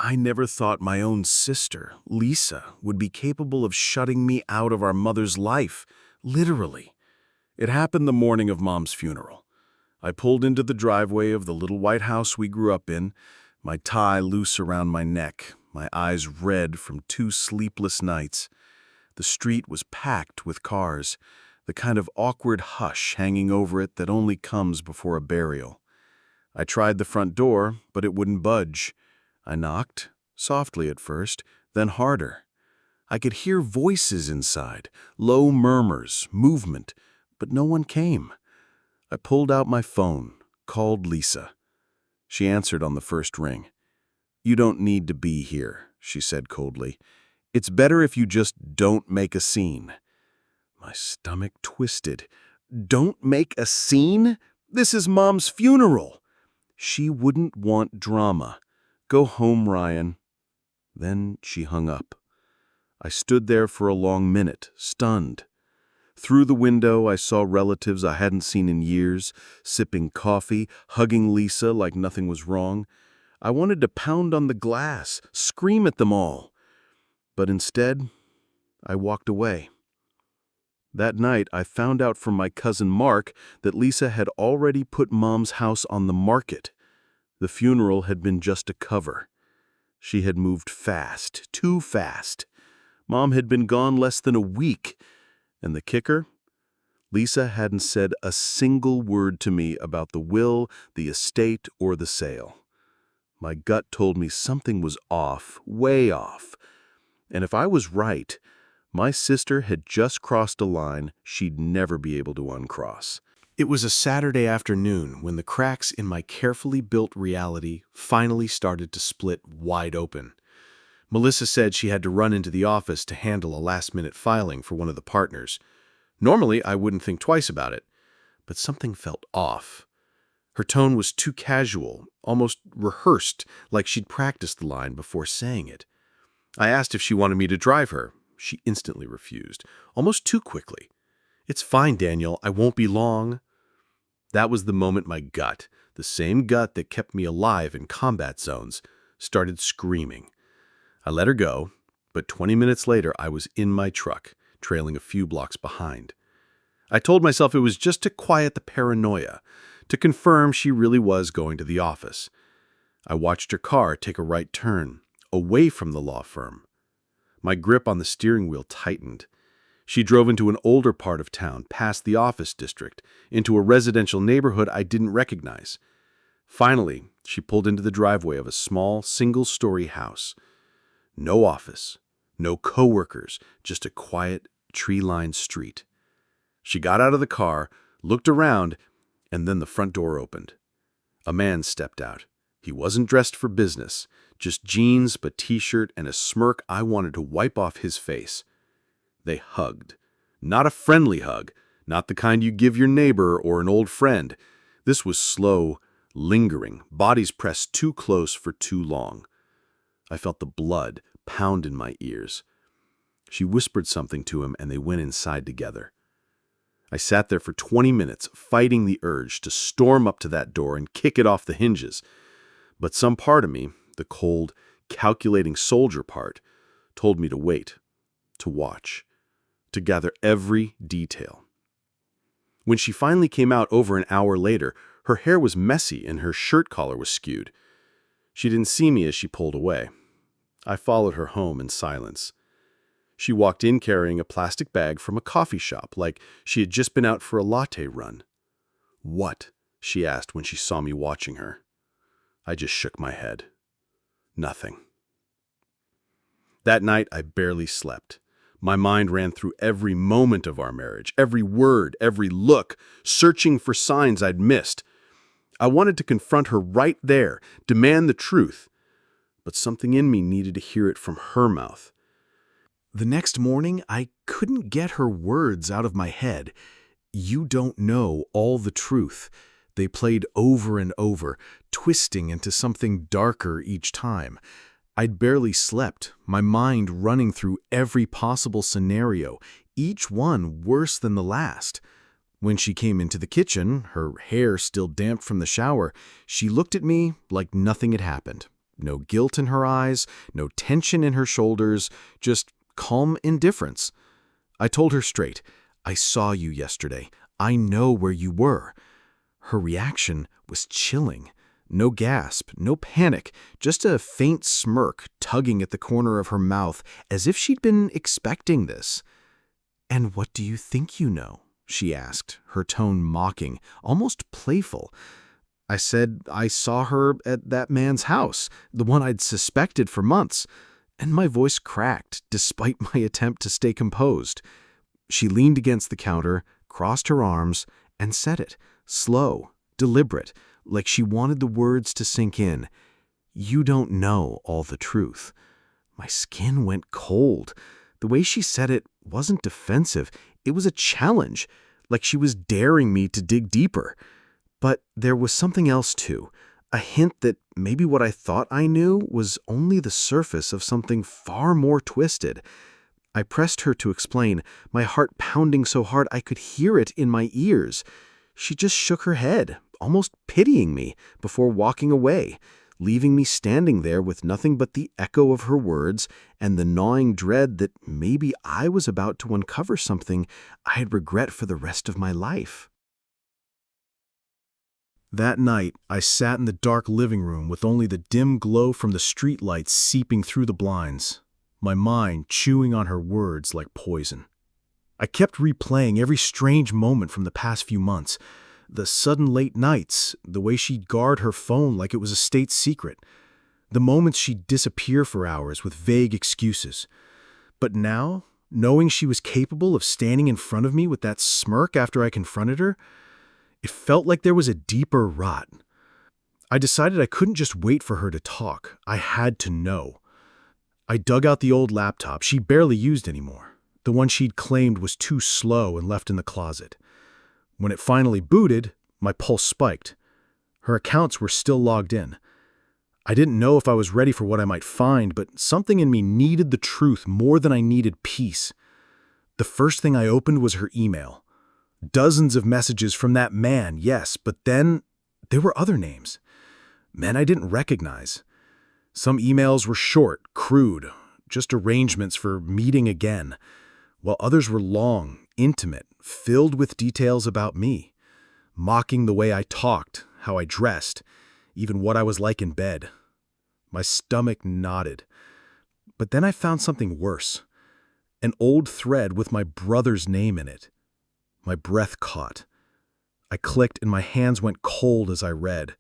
I never thought my own sister, Lisa, would be capable of shutting me out of our mother's life, literally. It happened the morning of Mom's funeral. I pulled into the driveway of the little white house we grew up in, my tie loose around my neck, my eyes red from 2 sleepless nights. The street was packed with cars, the kind of awkward hush hanging over it that only comes before a burial. I tried the front door, but it wouldn't budge. I knocked, softly at first, then harder. I could hear voices inside, low murmurs, movement, but no one came. I pulled out my phone, called Lisa. She answered on the first ring. "You don't need to be here," she said coldly. "It's better if you just don't make a scene." My stomach twisted. Don't make a scene? This is Mom's funeral. She wouldn't want drama. Go home, Ryan. Then she hung up. I stood there for a long minute, stunned. Through the window, I saw relatives I hadn't seen in years, sipping coffee, hugging Lisa like nothing was wrong. I wanted to pound on the glass, scream at them all. But instead, I walked away. That night, I found out from my cousin Mark that Lisa had already put Mom's house on the market. The funeral had been just a cover. She had moved fast, too fast. Mom had been gone less than a week. And the kicker? Lisa hadn't said a single word to me about the will, the estate, or the sale. My gut told me something was off, way off. And if I was right, my sister had just crossed a line she'd never be able to uncross. It was a Saturday afternoon when the cracks in my carefully built reality finally started to split wide open. Melissa said she had to run into the office to handle a last-minute filing for one of the partners. Normally, I wouldn't think twice about it, but something felt off. Her tone was too casual, almost rehearsed, like she'd practiced the line before saying it. I asked if she wanted me to drive her. She instantly refused, almost too quickly. "It's fine, Daniel. I won't be long." That was the moment my gut, the same gut that kept me alive in combat zones, started screaming. I let her go, but 20 minutes later I was in my truck, trailing a few blocks behind. I told myself it was just to quiet the paranoia, to confirm she really was going to the office. I watched her car take a right turn, away from the law firm. My grip on the steering wheel tightened. She drove into an older part of town, past the office district, into a residential neighborhood I didn't recognize. Finally, she pulled into the driveway of a small, single-story house. No office, no coworkers, just a quiet, tree-lined street. She got out of the car, looked around, and then the front door opened. A man stepped out. He wasn't dressed for business, just jeans, a t-shirt, and a smirk I wanted to wipe off his face. They hugged. Not a friendly hug, not the kind you give your neighbor or an old friend. This was slow, lingering, bodies pressed too close for too long. I felt the blood pound in my ears. She whispered something to him, and they went inside together. I sat there for 20 minutes, fighting the urge to storm up to that door and kick it off the hinges. But some part of me, the cold, calculating soldier part, told me to wait, to watch, to gather every detail. When she finally came out over an hour later, her hair was messy and her shirt collar was skewed. She didn't see me as she pulled away. I followed her home in silence. She walked in carrying a plastic bag from a coffee shop, like she had just been out for a latte run. "What?" she asked when she saw me watching her. I just shook my head. Nothing. That night, I barely slept. My mind ran through every moment of our marriage, every word, every look, searching for signs I'd missed. I wanted to confront her right there, demand the truth. But something in me needed to hear it from her mouth. The next morning, I couldn't get her words out of my head. "You don't know all the truth." They played over and over, twisting into something darker each time. I'd barely slept, my mind running through every possible scenario, each one worse than the last. When she came into the kitchen, her hair still damp from the shower, she looked at me like nothing had happened. No guilt in her eyes, no tension in her shoulders, just calm indifference. I told her straight, "I saw you yesterday. I know where you were." Her reaction was chilling. No gasp, no panic, just a faint smirk tugging at the corner of her mouth as if she'd been expecting this. "And what do you think you know?" she asked, her tone mocking, almost playful. I said I saw her at that man's house, the one I'd suspected for months, and my voice cracked despite my attempt to stay composed. She leaned against the counter, crossed her arms, and said it, slow, deliberate, like she wanted the words to sink in. "You don't know all the truth." My skin went cold. The way she said it wasn't defensive. It was a challenge, like she was daring me to dig deeper. But there was something else too, a hint that maybe what I thought I knew was only the surface of something far more twisted. I pressed her to explain, my heart pounding so hard I could hear it in my ears. She just shook her head, almost pitying me, before walking away, leaving me standing there with nothing but the echo of her words and the gnawing dread that maybe I was about to uncover something I'd regret for the rest of my life. That night, I sat in the dark living room with only the dim glow from the streetlights seeping through the blinds, my mind chewing on her words like poison. I kept replaying every strange moment from the past few months, the sudden late nights, the way she'd guard her phone like it was a state secret, the moments she'd disappear for hours with vague excuses. But now, knowing she was capable of standing in front of me with that smirk after I confronted her, it felt like there was a deeper rot. I decided I couldn't just wait for her to talk. I had to know. I dug out the old laptop she barely used anymore, the one she'd claimed was too slow and left in the closet. When it finally booted, my pulse spiked. Her accounts were still logged in. I didn't know if I was ready for what I might find, but something in me needed the truth more than I needed peace. The first thing I opened was her email. Dozens of messages from that man, yes, but then there were other names. Men I didn't recognize. Some emails were short, crude, just arrangements for meeting again, while others were long, intimate, filled with details about me, mocking the way I talked, how I dressed, even what I was like in bed. My stomach knotted. But then I found something worse. An old thread with my brother's name in it. My breath caught. I clicked and my hands went cold as I read.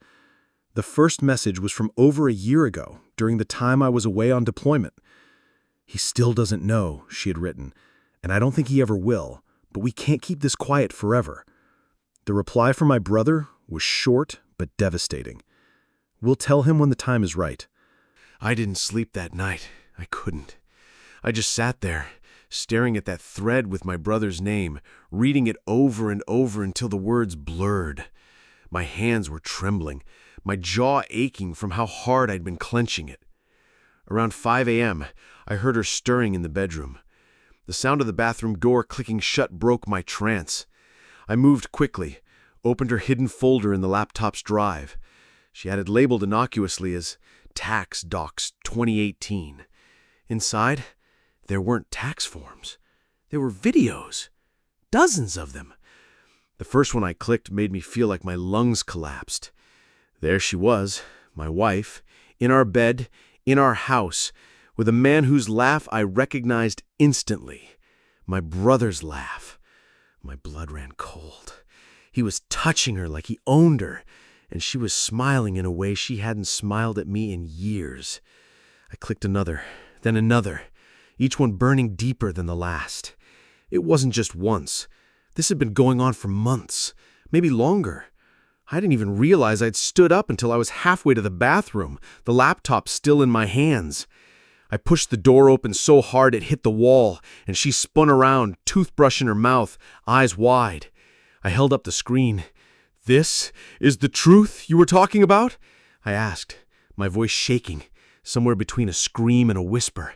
The first message was from over a year ago, during the time I was away on deployment. "He still doesn't know," she had written, "and I don't think he ever will, but we can't keep this quiet forever." The reply from my brother was short but devastating. "We'll tell him when the time is right." I didn't sleep that night. I couldn't. I just sat there, staring at that thread with my brother's name, reading it over and over until the words blurred. My hands were trembling, my jaw aching from how hard I'd been clenching it. Around 5 a.m., I heard her stirring in the bedroom. The sound of the bathroom door clicking shut broke my trance. I moved quickly, opened her hidden folder in the laptop's drive. She had it labeled innocuously as Tax Docs 2018. Inside, there weren't tax forms. There were videos. Dozens of them. The first one I clicked made me feel like my lungs collapsed. There she was, my wife, in our bed, in our house, with a man whose laugh I recognized instantly. My brother's laugh. My blood ran cold. He was touching her like he owned her, and she was smiling in a way she hadn't smiled at me in years. I clicked another, then another, each one burning deeper than the last. It wasn't just once. This had been going on for months, maybe longer. I didn't even realize I'd stood up until I was halfway to the bathroom, the laptop still in my hands. I pushed the door open so hard it hit the wall, and she spun around, toothbrush in her mouth, eyes wide. I held up the screen. "This is the truth you were talking about?" I asked, my voice shaking, somewhere between a scream and a whisper.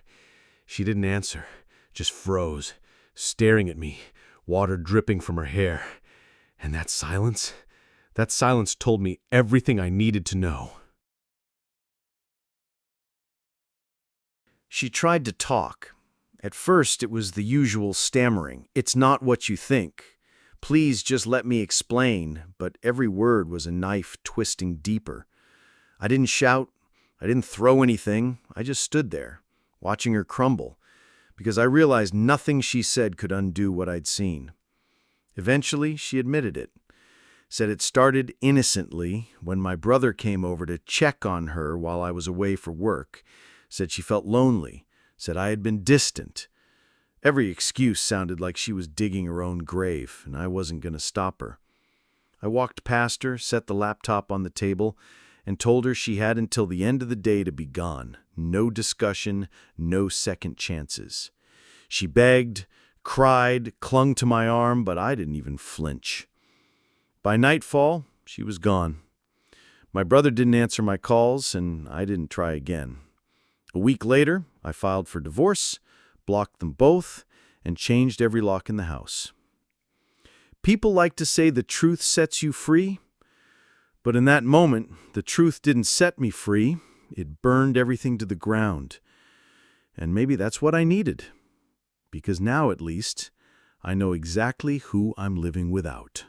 She didn't answer, just froze, staring at me, water dripping from her hair. And that silence told me everything I needed to know. She tried to talk. At first, it was the usual stammering. "It's not what you think. Please just let me explain," but every word was a knife twisting deeper. I didn't shout. I didn't throw anything. I just stood there, watching her crumble, because I realized nothing she said could undo what I'd seen. Eventually, she admitted it. Said it started innocently when my brother came over to check on her while I was away for work. Said she felt lonely. Said I had been distant. Every excuse sounded like she was digging her own grave, and I wasn't going to stop her. I walked past her, set the laptop on the table, and told her she had until the end of the day to be gone. No discussion, no second chances. She begged, cried, clung to my arm, but I didn't even flinch. By nightfall, she was gone. My brother didn't answer my calls, and I didn't try again. A week later, I filed for divorce, blocked them both, and changed every lock in the house. People like to say the truth sets you free, but in that moment, the truth didn't set me free. It burned everything to the ground. And maybe that's what I needed, because now, at least, I know exactly who I'm living without.